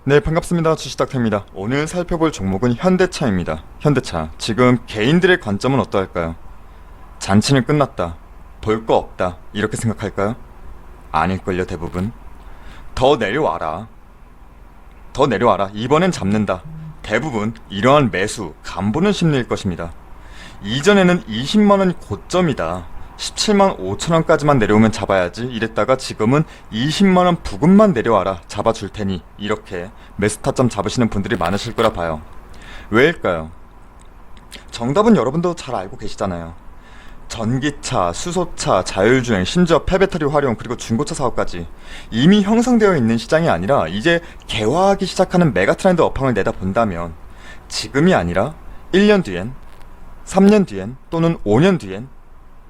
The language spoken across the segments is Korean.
네, 반갑습니다. 주식닥터입니다. 오늘 살펴볼 종목은 현대차입니다. 현대차, 지금 개인들의 관점은 어떠할까요? 잔치는 끝났다, 볼 거 없다, 이렇게 생각할까요? 아닐걸요, 대부분. 더 내려와라, 더 내려와라, 이번엔 잡는다. 대부분 이러한 매수, 간보는 심리일 것입니다. 이전에는 20만원이 고점이다, 17만 5천원까지만 내려오면 잡아야지 이랬다가 지금은 20만원 부근만 내려와라, 잡아줄 테니, 이렇게 매수 타점 잡으시는 분들이 많으실 거라 봐요. 왜일까요? 정답은 여러분도 잘 알고 계시잖아요. 전기차, 수소차, 자율주행, 심지어 폐배터리 활용, 그리고 중고차 사업까지 이미 형성되어 있는 시장이 아니라 이제 개화하기 시작하는 메가트렌드 업황을 내다본다면 지금이 아니라 1년 뒤엔, 3년 뒤엔, 또는 5년 뒤엔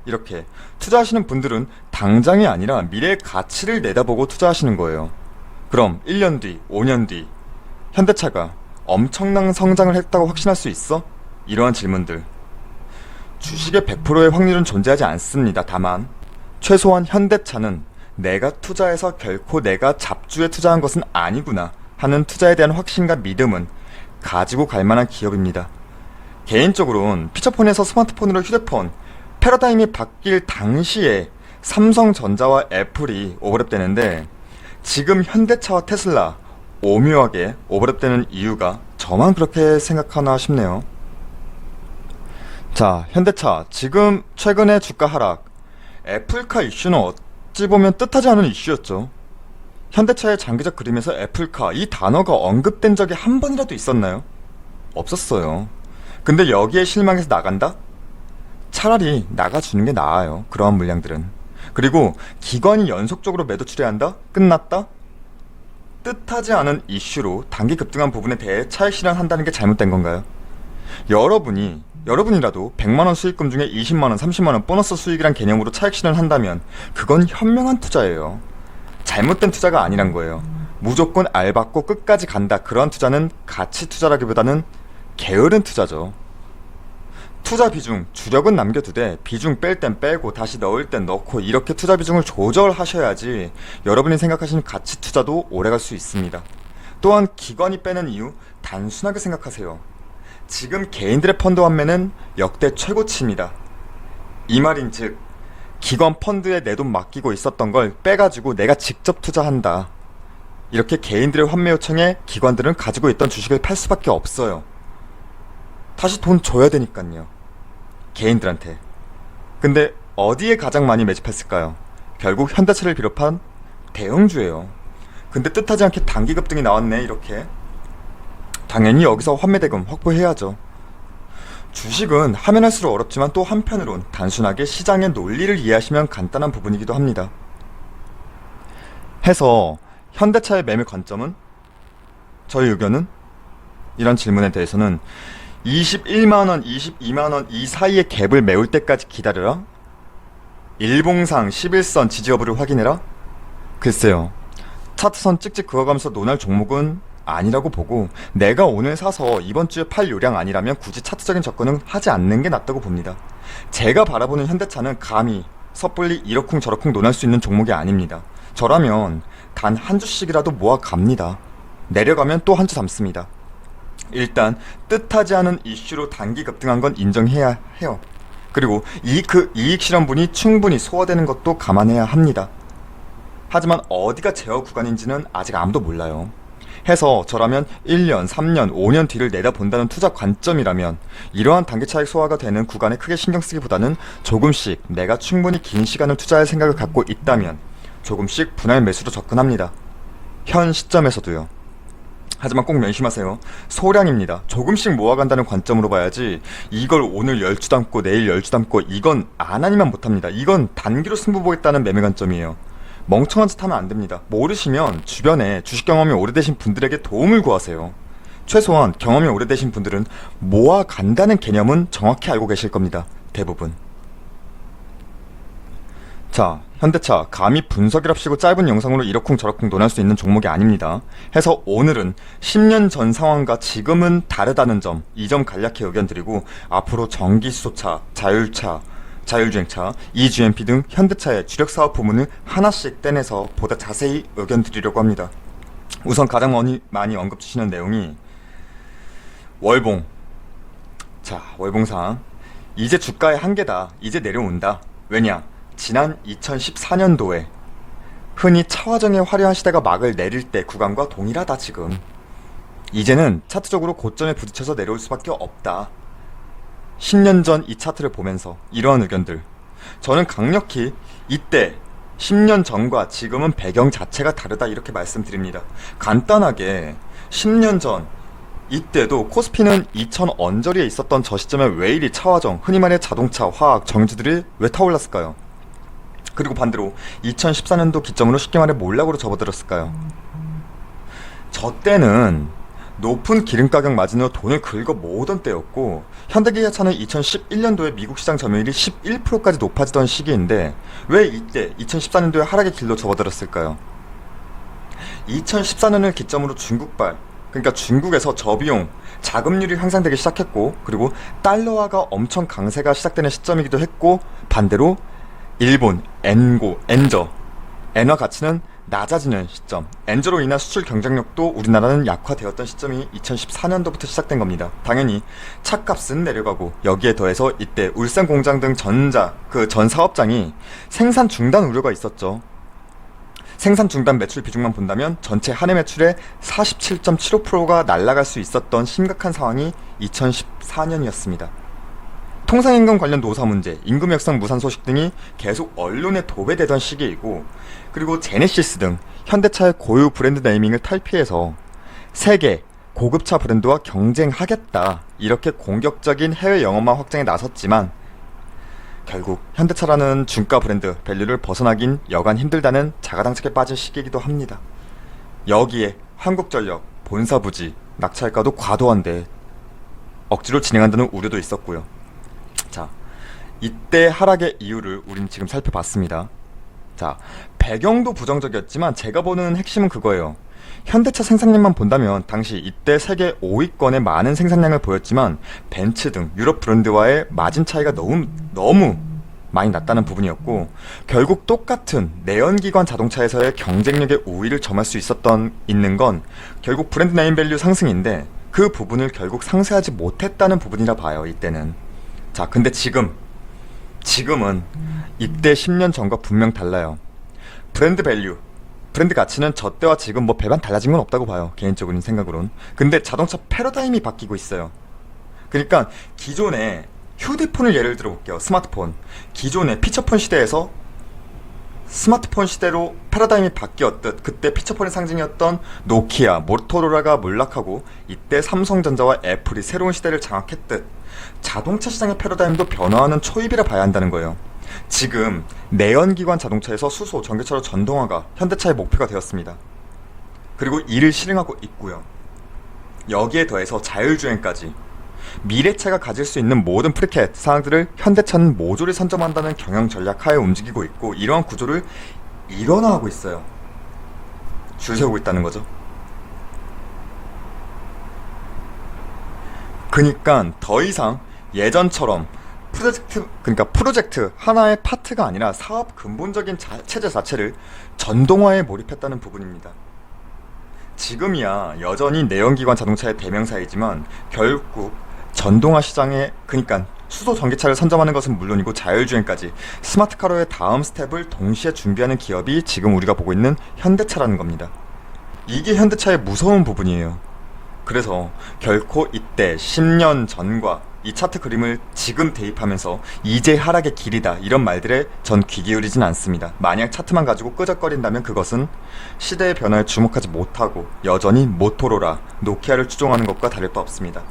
이렇게 투자하시는 분들은 당장이 아니라 미래의 가치를 내다보고 투자하시는 거예요. 그럼 1년 뒤, 5년 뒤 현대차가 엄청난 성장을 했다고 확신할 수 있어? 이러한 질문들. 주식의 100%의 확률은 존재하지 않습니다. 다만 최소한 현대차는 내가 투자해서 결코 내가 잡주에 투자한 것은 아니구나 하는 투자에 대한 확신과 믿음은 가지고 갈 만한 기업입니다. 개인적으로는 피처폰에서 스마트폰으로 휴대폰 패러다임이 바뀔 당시에 삼성전자와 애플이 오버랩되는데 지금 현대차와 테슬라 오묘하게 오버랩되는 이유가 저만 그렇게 생각하나 싶네요. 자, 현대차 지금 최근의 주가 하락, 애플카 이슈는 어찌 보면 뜻하지 않은 이슈였죠. 현대차의 장기적 그림에서 애플카 이 단어가 언급된 적이 한 번이라도 있었나요? 없었어요. 근데 여기에 실망해서 나간다? 차라리 나가주는 게 나아요, 그러한 물량들은. 그리고 기관이 연속적으로 매도 출회한다? 끝났다? 뜻하지 않은 이슈로 단기 급등한 부분에 대해 차익 실현한다는 게 잘못된 건가요? 여러분이라도 100만원 수익금 중에 20만원, 30만원 보너스 수익이란 개념으로 차익 실현한다면 그건 현명한 투자예요. 잘못된 투자가 아니란 거예요. 무조건 알받고 끝까지 간다, 그러한 투자는 가치 투자라기보다는 게으른 투자죠. 투자 비중, 주력은 남겨두되 비중 뺄 땐 빼고 다시 넣을 땐 넣고 이렇게 투자 비중을 조절하셔야지 여러분이 생각하시는 가치 투자도 오래갈 수 있습니다. 또한 기관이 빼는 이유, 단순하게 생각하세요. 지금 개인들의 펀드 환매는 역대 최고치입니다. 이 말인즉 기관 펀드에 내 돈 맡기고 있었던 걸 빼가지고 내가 직접 투자한다, 이렇게 개인들의 환매 요청에 기관들은 가지고 있던 주식을 팔 수밖에 없어요. 다시 돈 줘야 되니까요, 개인들한테. 근데 어디에 가장 많이 매집했을까요? 결국 현대차를 비롯한 대형주예요. 근데 뜻하지 않게 단기 급등이 나왔네, 이렇게. 당연히 여기서 환매대금 확보해야죠. 주식은 하면 할수록 어렵지만 또 한편으론 단순하게 시장의 논리를 이해하시면 간단한 부분이기도 합니다. 해서 현대차의 매매 관점은, 저희 의견은, 이런 질문에 대해서는 21만원, 22만원 이 사이의 갭을 메울 때까지 기다려라? 일봉상 11선 지지 여부를 확인해라? 글쎄요, 차트선 찍찍 그어가면서 논할 종목은 아니라고 보고, 내가 오늘 사서 이번 주에 팔 요량 아니라면 굳이 차트적인 접근은 하지 않는 게 낫다고 봅니다. 제가 바라보는 현대차는 감히 섣불리 이러쿵저러쿵 논할 수 있는 종목이 아닙니다. 저라면 단 한 주씩이라도 모아 갑니다. 내려가면 또 한 주 담습니다. 일단 뜻하지 않은 이슈로 단기 급등한 건 인정해야 해요. 그리고 이익 실현분이 충분히 소화되는 것도 감안해야 합니다. 하지만 어디가 제어 구간인지는 아직 아무도 몰라요. 해서 저라면 1년, 3년, 5년 뒤를 내다본다는 투자 관점이라면 이러한 단기 차익 소화가 되는 구간에 크게 신경 쓰기보다는 조금씩 내가 충분히 긴 시간을 투자할 생각을 갖고 있다면 조금씩 분할 매수로 접근합니다. 현 시점에서도요. 하지만 꼭 명심하세요. 소량입니다. 조금씩 모아간다는 관점으로 봐야지 이걸 오늘 10주 담고 내일 10주 담고 이건 안 하니만 못합니다. 이건 단기로 승부 보겠다는 매매 관점이에요. 멍청한 짓 하면 안 됩니다. 모르시면 주변에 주식 경험이 오래되신 분들에게 도움을 구하세요. 최소한 경험이 오래되신 분들은 모아간다는 개념은 정확히 알고 계실 겁니다, 대부분. 자, 현대차 감히 분석이랍시고 짧은 영상으로 이러쿵저러쿵 논할 수 있는 종목이 아닙니다. 해서 오늘은 10년 전 상황과 지금은 다르다는 점, 이 점 간략히 의견 드리고 앞으로 전기수소차, 자율차, 자율주행차, eGMP 등 현대차의 주력 사업 부문을 하나씩 떼내서 보다 자세히 의견 드리려고 합니다. 우선 가장 많이 언급 주시는 내용이 월봉. 자, 월봉상. 이제 주가의 한계다. 이제 내려온다. 왜냐? 지난 2014년도에 흔히 차화정의 화려한 시대가 막을 내릴 때 구간과 동일하다 지금. 이제는 차트적으로 고점에 부딪혀서 내려올 수밖에 없다. 10년 전 이 차트를 보면서 이러한 의견들. 저는 강력히 이때 10년 전과 지금은 배경 자체가 다르다 이렇게 말씀드립니다. 간단하게 10년 전 이때도 코스피는 2000 언저리에 있었던 저 시점에 왜 이리 차화정, 흔히 말해 자동차, 화학, 정유주들이 왜 타올랐을까요? 그리고 반대로 2014년도 기점으로 쉽게 말해 몰락으로 접어들었을까요? 저 때는 높은 기름 가격 마진으로 돈을 긁어 모으던 때였고, 현대기아차는 2011년도에 미국 시장 점유율이 11%까지 높아지던 시기인데 왜 이때 2014년도에 하락의 길로 접어들었을까요? 2014년을 기점으로 중국발, 그러니까 중국에서 저비용 자금률이 향상되기 시작했고, 그리고 달러화가 엄청 강세가 시작되는 시점이기도 했고, 반대로 일본 엔저 엔화 가치는 낮아지는 시점, 엔저로 인한 수출 경쟁력도 우리나라는 약화되었던 시점이 2014년도부터 시작된 겁니다. 당연히 차값은 내려가고, 여기에 더해서 이때 울산 공장 등 전 사업장이 생산 중단 우려가 있었죠. 생산 중단 매출 비중만 본다면 전체 한 해 매출의 47.75%가 날아갈 수 있었던 심각한 상황이 2014년이었습니다. 통상임금 관련 노사 문제, 임금 협상 무산 소식 등이 계속 언론에 도배되던 시기이고, 그리고 제네시스 등 현대차의 고유 브랜드 네이밍을 탈피해서 세계 고급차 브랜드와 경쟁하겠다 이렇게 공격적인 해외 영업망 확장에 나섰지만 결국 현대차라는 중가 브랜드 밸류를 벗어나긴 여간 힘들다는 자가당착에 빠진 시기이기도 합니다. 여기에 한국전력, 본사부지, 낙찰가도 과도한데 억지로 진행한다는 우려도 있었고요. 자, 이때 하락의 이유를 우린 지금 살펴봤습니다. 자, 배경도 부정적이었지만 제가 보는 핵심은 그거예요. 현대차 생산량만 본다면 당시 이때 세계 5위권의 많은 생산량을 보였지만 벤츠 등 유럽 브랜드와의 마진 차이가 너무 많이 났다는 부분이었고, 결국 똑같은 내연기관 자동차에서의 경쟁력의 우위를 점할 수 있는 건 결국 브랜드 네임 밸류 상승인데, 그 부분을 결국 상쇄하지 못했다는 부분이라 봐요, 이때는. 자, 근데 지금은 이때 10년 전과 분명 달라요. 브랜드 밸류, 브랜드 가치는 저 때와 지금 뭐 배반 달라진 건 없다고 봐요, 개인적인 생각으론. 근데 자동차 패러다임이 바뀌고 있어요. 그러니까 기존에 휴대폰을 예를 들어 볼게요. 스마트폰. 기존의 피처폰 시대에서 스마트폰 시대로 패러다임이 바뀌었듯, 그때 피처폰의 상징이었던 노키아, 모토로라가 몰락하고 이때 삼성전자와 애플이 새로운 시대를 장악했듯 자동차 시장의 패러다임도 변화하는 초입이라 봐야 한다는 거예요. 지금 내연기관 자동차에서 수소, 전기차로 전동화가 현대차의 목표가 되었습니다. 그리고 이를 실행하고 있고요. 여기에 더해서 자율주행까지, 미래차가 가질 수 있는 모든 프리켓 사항들을 현대차는 모조리 선점한다는 경영 전략 하에 움직이고 있고, 이러한 구조를 일원화하고 있어요. 줄 세우고 있다는 거죠. 그러니까 더 이상 예전처럼 프로젝트 하나의 파트가 아니라 사업 근본적인 체제 자체를 전동화에 몰입했다는 부분입니다. 지금이야 여전히 내연기관 자동차의 대명사이지만 결국 전동화 시장에, 그러니까 수소 전기차를 선점하는 것은 물론이고 자율주행까지 스마트카로의 다음 스텝을 동시에 준비하는 기업이 지금 우리가 보고 있는 현대차라는 겁니다. 이게 현대차의 무서운 부분이에요. 그래서 결코 이때 10년 전과 이 차트 그림을 지금 대입하면서 이제 하락의 길이다 이런 말들에 전 귀 기울이진 않습니다. 만약 차트만 가지고 끄적거린다면 그것은 시대의 변화에 주목하지 못하고 여전히 모토로라, 노키아를 추종하는 것과 다를 바 없습니다.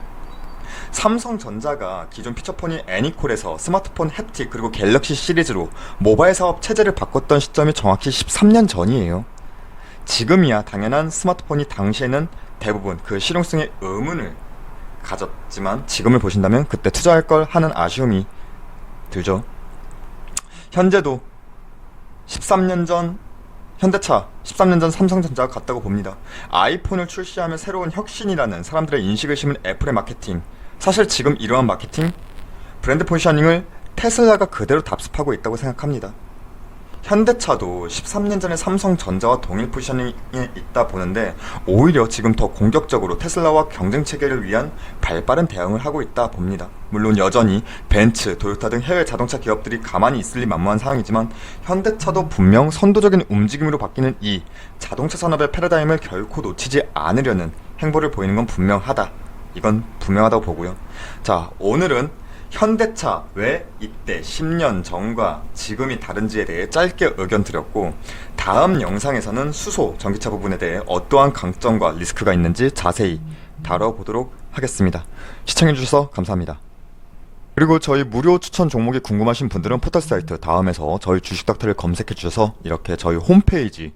삼성전자가 기존 피처폰이 애니콜에서 스마트폰 햅틱 그리고 갤럭시 시리즈로 모바일 사업 체제를 바꿨던 시점이 정확히 13년 전이에요. 지금이야 당연한 스마트폰이 당시에는 대부분 그 실용성의 의문을 가졌지만 지금을 보신다면 그때 투자할 걸 하는 아쉬움이 들죠. 현재도 13년 전 현대차, 13년 전 삼성전자가 같다고 봅니다. 아이폰을 출시하면 새로운 혁신이라는 사람들의 인식을 심은 애플의 마케팅, 사실 지금 이러한 마케팅, 브랜드 포지셔닝을 테슬라가 그대로 답습하고 있다고 생각합니다. 현대차도 13년 전에 삼성전자와 동일 포지셔닝에 있다 보는데 오히려 지금 더 공격적으로 테슬라와 경쟁 체계를 위한 발빠른 대응을 하고 있다 봅니다. 물론 여전히 벤츠, 도요타 등 해외 자동차 기업들이 가만히 있을 리 만무한 상황이지만 현대차도 분명 선도적인 움직임으로 바뀌는 이 자동차 산업의 패러다임을 결코 놓치지 않으려는 행보를 보이는 건 분명하다. 이건 분명하다고 보고요. 자, 오늘은 현대차 왜 이때 10년 전과 지금이 다른지에 대해 짧게 의견 드렸고, 다음 영상에서는 수소, 전기차 부분에 대해 어떠한 강점과 리스크가 있는지 자세히 다뤄보도록 하겠습니다. 시청해주셔서 감사합니다. 그리고 저희 무료 추천 종목이 궁금하신 분들은 포털 사이트 다음에서 저희 주식닥터를 검색해주셔서 이렇게 저희 홈페이지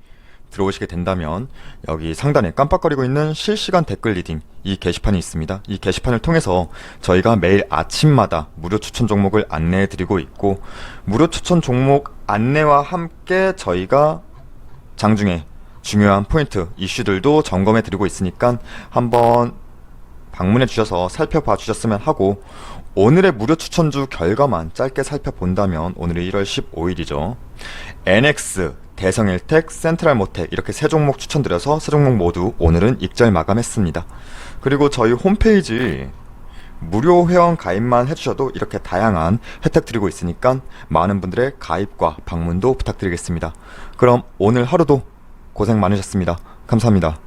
들어오시게 된다면 여기 상단에 깜빡거리고 있는 실시간 댓글 리딩 이 게시판이 있습니다. 이 게시판을 통해서 저희가 매일 아침마다 무료 추천 종목을 안내해 드리고 있고, 무료 추천 종목 안내와 함께 저희가 장중에 중요한 포인트 이슈들도 점검해 드리고 있으니까 한번 방문해 주셔서 살펴봐 주셨으면 하고, 오늘의 무료 추천주 결과만 짧게 살펴본다면 오늘이 1월 15일이죠. NX, 대성일텍, 센트럴모텍 이렇게 세 종목 추천드려서 세 종목 모두 오늘은 익절 마감했습니다. 그리고 저희 홈페이지 무료 회원 가입만 해주셔도 이렇게 다양한 혜택 드리고 있으니까 많은 분들의 가입과 방문도 부탁드리겠습니다. 그럼 오늘 하루도 고생 많으셨습니다. 감사합니다.